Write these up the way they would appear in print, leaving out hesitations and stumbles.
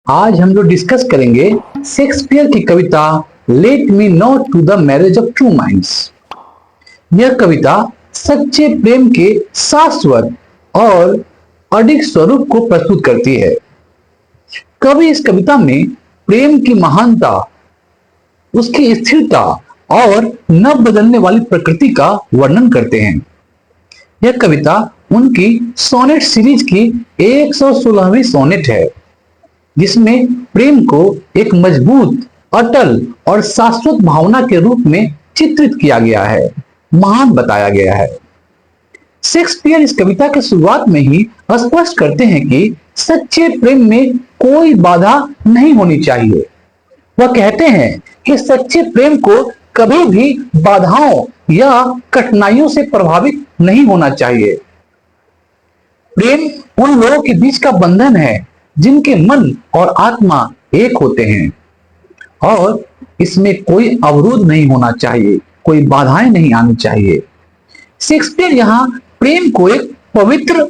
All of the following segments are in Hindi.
आज हम लोग डिस्कस करेंगे शेक्सपियर की कविता let me not to the marriage of true minds. यह कविता सच्चे प्रेम के शाश्वत और अडिग स्वरूप को प्रस्तुत करती है। कवि इस कविता में प्रेम की महानता, उसकी स्थिरता और न बदलने वाली प्रकृति का वर्णन करते हैं। यह कविता उनकी सोनेट सीरीज की 116वीं सोनेट है, जिसमें प्रेम को एक मजबूत, अटल और शाश्वत भावना के रूप में चित्रित किया गया है, महान बताया गया है। शेक्सपियर इस कविता के शुरुआत में ही स्पष्ट करते हैं कि सच्चे प्रेम में कोई बाधा नहीं होनी चाहिए। वह कहते हैं कि सच्चे प्रेम को कभी भी बाधाओं या कठिनाइयों से प्रभावित नहीं होना चाहिए। प्रेम उन लोगों के बीच का बंधन है जिनके मन और आत्मा एक होते हैं, और इसमें कोई अवरोध नहीं होना चाहिए, कोई बाधाएं नहीं आनी चाहिए। शेक्सपियर यहाँ प्रेम को एक पवित्र,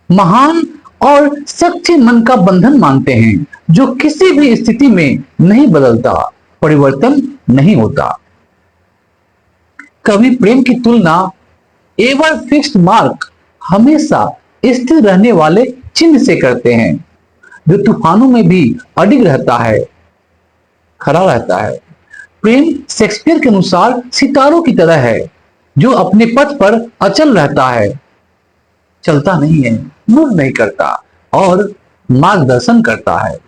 महान और सच्चे मन का बंधन मानते हैं, जो किसी भी स्थिति में नहीं बदलता, परिवर्तन नहीं होता। कवि प्रेम की तुलना एवर फिक्स्ड मार्क, हमेशा स्थिर रहने वाले चिन्ह से करते हैं, जो तूफानों में भी अडिग रहता है, खड़ा रहता है। प्रेम शेक्सपियर के अनुसार सितारों की तरह है, जो अपने पथ पर अचल रहता है, चलता नहीं है, मूव नहीं करता और मार्गदर्शन करता है।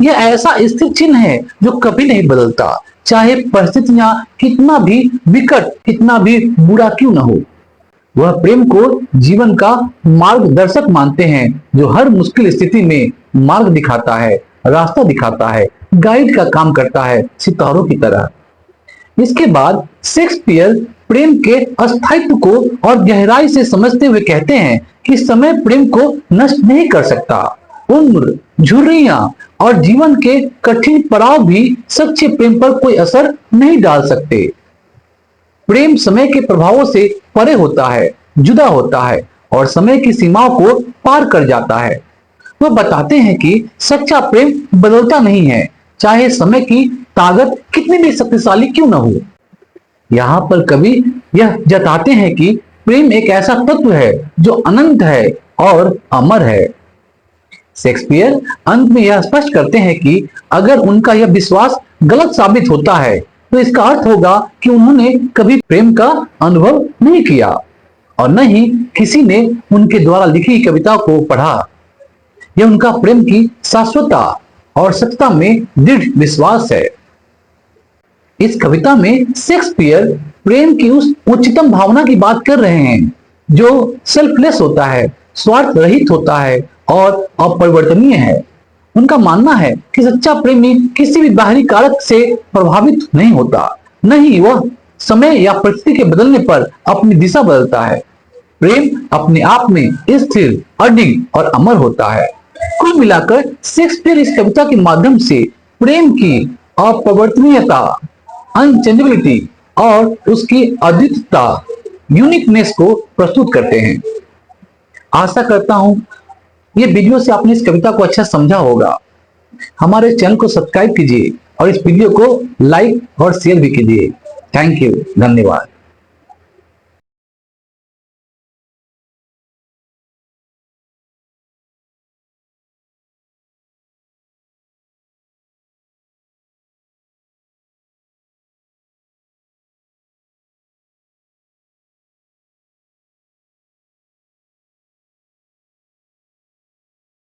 यह ऐसा स्थिर चिन्ह है जो कभी नहीं बदलता, चाहे परिस्थितियां कितना भी विकट, कितना भी बुरा क्यों न हो। वह प्रेम को जीवन का मार्गदर्शक मानते हैं, जो हर मुश्किल स्थिति में मार्ग दिखाता है, रास्ता दिखाता है, गाइड का काम करता है, सितारों की तरह। इसके बाद शेक्सपियर प्रेम के अस्थायित्व को और गहराई से समझते हुए कहते हैं कि समय प्रेम को नष्ट नहीं कर सकता। उम्र, झुर्रियां और जीवन के कठिन पड़ाव भी सच्चे प्रेम पर कोई असर नहीं डाल सकते। प्रेम समय के प्रभावों से परे होता है, जुदा होता है और समय की सीमाओं को पार कर जाता है। वह बताते हैं कि सच्चा प्रेम बदलता नहीं है, चाहे समय की ताकत कितनी भी शक्तिशाली क्यों न हो। यहाँ पर कवि यह जताते हैं कि प्रेम एक ऐसा तत्व है जो अनंत है और अमर है। शेक्सपियर अंत में यह स्पष्ट करते हैं कि अगर उनका यह विश्वास गलत साबित होता है, तो इसका अर्थ होगा कि उन्होंने कभी प्रेम का अनुभव नहीं किया और न ही किसी ने उनके द्वारा लिखी कविता को पढ़ा। यह उनका प्रेम की शाश्वतता और सत्ता में दृढ़ विश्वास है। इस कविता में शेक्सपियर प्रेम की उस उच्चतम भावना की बात कर रहे हैं, जो सेल्फलेस होता है, स्वार्थ रहित होता है और अपरिवर्तनीय है। उनका मानना है कि सच्चा प्रेमी किसी भी बाहरी कारक से प्रभावित नहीं होता, न ही वह समय या परिस्थिति के बदलने पर अपनी दिशा बदलता है। प्रेम अपने आप में स्थिर, अडिग और अमर होता है। कुल मिलाकर शेक्सपियर इस कविता के माध्यम से प्रेम की अपरिवर्तनीयता, अनचेंजेबिलिटी और उसकी अद्वितीयता, यूनिकनेस को प्रस्तुत करते हैं। आशा करता हूं ये वीडियो से आपने इस कविता को अच्छा समझा होगा। हमारे चैनल को सब्सक्राइब कीजिए और इस वीडियो को लाइक और शेयर भी कीजिए। थैंक यू, धन्यवाद।